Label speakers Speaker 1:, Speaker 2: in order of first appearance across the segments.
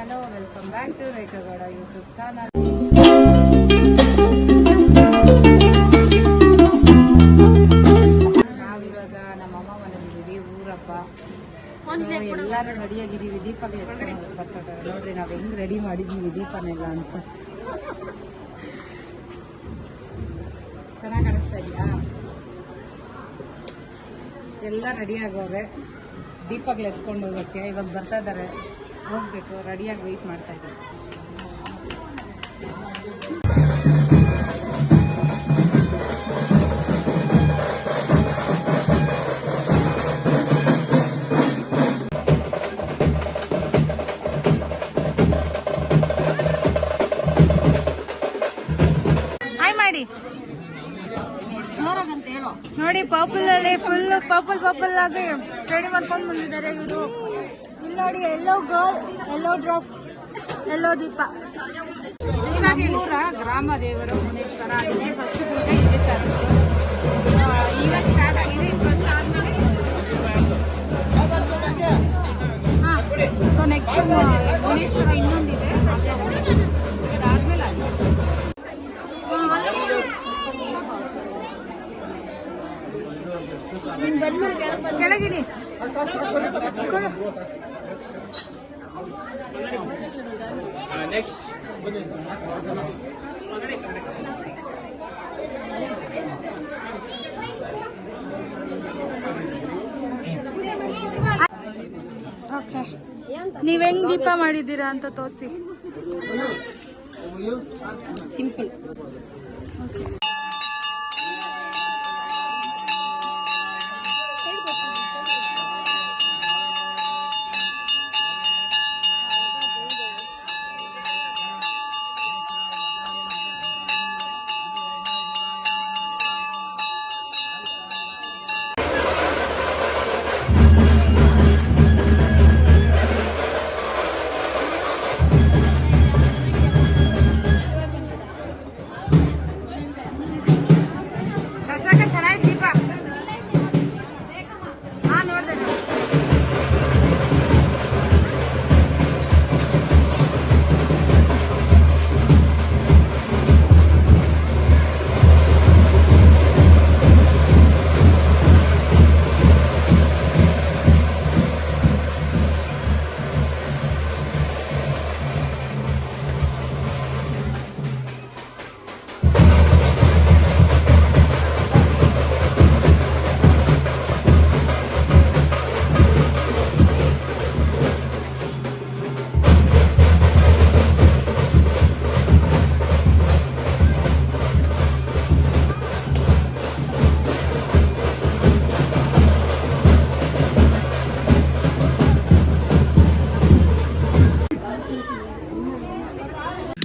Speaker 1: Hello, welcome back to Rekha Gowda YouTube channel. ನಾವಿವಾಗ ನಮ್ಮಮ್ಮ ಮನೆಗಿದ್ದೀವಿ, ಊರಪ್ಪ. ಎಲ್ಲರೂ ರೆಡಿಯಾಗಿದ್ದೀವಿ, ದೀಪಗಳು ಎತ್ಕೊಂಡು ಬರ್ತಾರೆ. ನೋಡ್ರಿ ನಾವು ಹೆಂಗ್ ರೆಡಿ ಮಾಡಿದ್ದೀವಿ ದೀಪನೆಲ್ಲ ಅಂತ. ಚೆನ್ನಾಗಿ ಕಾಣಿಸ್ತಾ ಇದೆಯಾ? ಎಲ್ಲ ರೆಡಿ ಆಗೋವೆ ದೀಪಗಳು ಎತ್ಕೊಂಡು ಹೋಗೋಕ್ಕೆ. ಇವಾಗ ಬರ್ತಾ ಇದ್ದಾರೆ, ಹೋಗ್ಬೇಕು. ರೆಡಿಯಾಗಿ ವೆಯ್ಟ್ ಮಾಡ್ತಾ ಇದ್ದೀವಿ. ಹಾಯ್ ಮಾಡಿ ಜೋರಾಗಂತ ಹೇಳೋ. ನೋಡಿ, ಪರ್ಪಲ್ ಅಲ್ಲಿ ಫುಲ್ ಪರ್ಪಲ್ ಆಗಿ ರೆಡಿ ಮಾಡ್ಕೊಂಡು ಬಂದಿದ್ದಾರೆ ಇವರು. ಇಲ್ಲಿ ನೋಡಿ, ಎಲ್ಲೋ ಗರ್ಲ್, ಎಲ್ಲೋ ಡ್ರೆಸ್, ಎಲ್ಲೋ ದೀಪ. ಊರ ಗ್ರಾಮ ದೇವರು ಮುನೇಶ್ವರ, ಅದಕ್ಕೆ ಫಸ್ಟ್ ಪೂಜೆ ಇರುತ್ತೆ. ಇವಾಗ ಸ್ಟಾರ್ಟ್ ಆಗಿದೆ, ಫಸ್ಟ್ ಆದ್ಮೇಲೆ ಸೊ ನೆಕ್ಸ್ಟ್ ಮುನೇಶ್ವರ ಇನ್ನೊಂದಿದೆ, ಇದಾದ್ಮೇಲೆ ಕೆಳಗಿಡಿ ಕೊಡು.
Speaker 2: ನೆಕ್ಸ್ಟ್
Speaker 1: ಓಕೆ, ನೀವ್ ಹೆಂಗ್ ದೀಪ ಮಾಡಿದ್ದೀರಾ ಅಂತ ತೋರಿಸಿ. ಸಿಂಪಲ್. ಓಕೆ, ಚೆನ್ನಾಗಿ ದೀಪ. ಹಾ, ನೋಡ್ದೆ.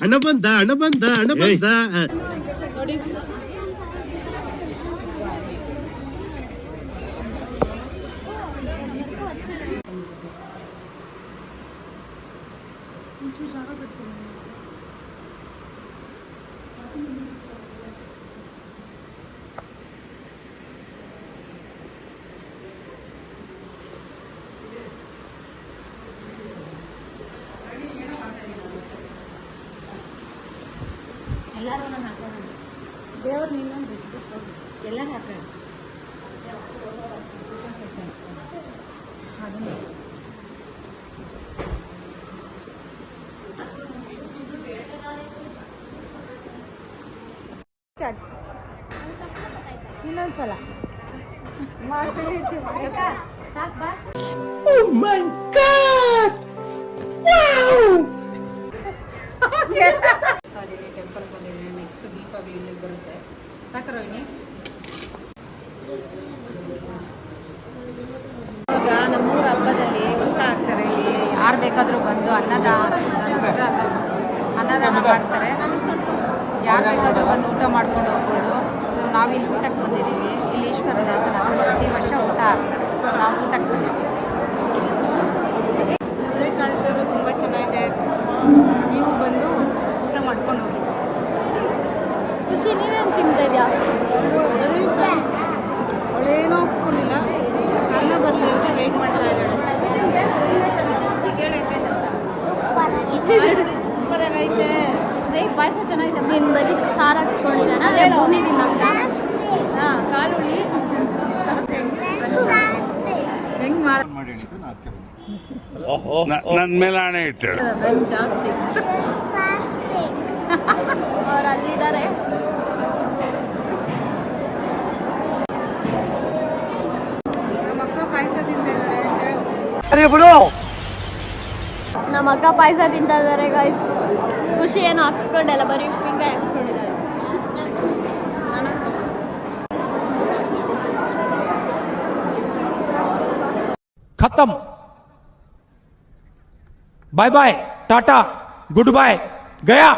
Speaker 2: ಹಣ ಬಂದ.
Speaker 1: ಎಲ್ಲರೂ ಒಂದೊಂದು ಹಾಕೋಣ. ದೇವ್ರು ನಿನ್ನೊಂದು ಬಿಟ್ಟು ಎಲ್ಲರೂ ಹಾಕೋಣ. ಅದನ್ನು ಇನ್ನೊಂದ್ಸಲ ಮಾಡ್ತೀನಿ. ಟೆಂಪಲ್ ಬಂದಿದ್ದೀನಿ. ನೆಕ್ಸ್ಟ್ ದೀಪಗಳು ಇಲ್ಲಿಗೆ ಬರುತ್ತೆ. ಸಾಕರೋಹಿಣಿ, ಇವಾಗ ನಮ್ಮೂರ ಹಬ್ಬದಲ್ಲಿ ಊಟ ಹಾಕ್ತಾರೆ. ಇಲ್ಲಿ ಯಾರು ಬೇಕಾದರೂ ಬಂದು ಅನ್ನದಾನ ಮಾಡ್ತಾರೆ. ಯಾರು ಬೇಕಾದರೂ ಬಂದು ಊಟ ಮಾಡ್ಕೊಂಡು ಹೋಗ್ಬೋದು. ಸೊ ನಾವಿಲ್ಲಿ ಊಟಕ್ಕೆ ಬಂದಿದ್ದೀವಿ. ಇಲ್ಲಿ ಈಶ್ವರ ದೇವಸ್ಥಾನ ಪ್ರತಿ ವರ್ಷ ಊಟ ಹಾಕ್ತಾರೆ. ಸೊ ನಾವು ಊಟಕ್ಕೆ ಬಂದಿದ್ದೀವಿ. ಮದುವೆ ಕಾಣಿಸೋರು ತುಂಬ ಚೆನ್ನಾಗಿದೆ. ನೀವು ಬಂದು ಊಟ ಮಾಡ್ಕೊಂಡು ಹೋಗಿ. ಖುಷಿ, ನೀನೇನು ತಿಂತಾ ಇದೆಯಾ? ಅವಳೇನೋ ಹಾಕ್ಸ್ಕೊಂಡಿಲ್ಲ, ಅನ್ನ ಬರಲಿ ಅಂತ ವೆಯ್ಟ್ ಮಾಡ್ತಾ ಇದ್ದಾಳೆ. ಸೂಪರ್ ಸೂಪರ್ ಆಗೈತೆ. ಪಾಯಸ ಚೆನ್ನಾಗಿದೆ. ನೀನು ಬರೀ ಸಾರು ಹಾಕ್ಸ್ಕೊಂಡಿದ್ದಾನ ಬೂನಿದಿಲ್ಲ ಅಂತ. ಹಾಂ ಕಾಳುಳಿ ಹೆಂಗ್ ಮಾಡಿ
Speaker 3: ನನ್ನ ಮೇಲೆ ಹಣೆ ಇಟ್ಟು
Speaker 1: ಫ್ಯಾಂಟಾಸ್ಟಿಕ್. ಅವ್ರು ಅಲ್ಲಿದ್ದಾರೆ. ನಮ್ಮ ಅಕ್ಕ ಪಾಯಸ ತಿಂತಾ ಇದ್ದಾರೆ ಗಾಯ್ಸ್. ಖುಷಿ ಏನು ಹಾಕ್ಸ್ಕೊಂಡೆಲ್ಲ, ಬರೀ ಉಪ್ಪಿನಕಾಯಿ ಹಾಕ್ಸ್ಕೊಂಡಿದ್ದಾರೆ.
Speaker 4: खत्म bye bye tata goodbye गया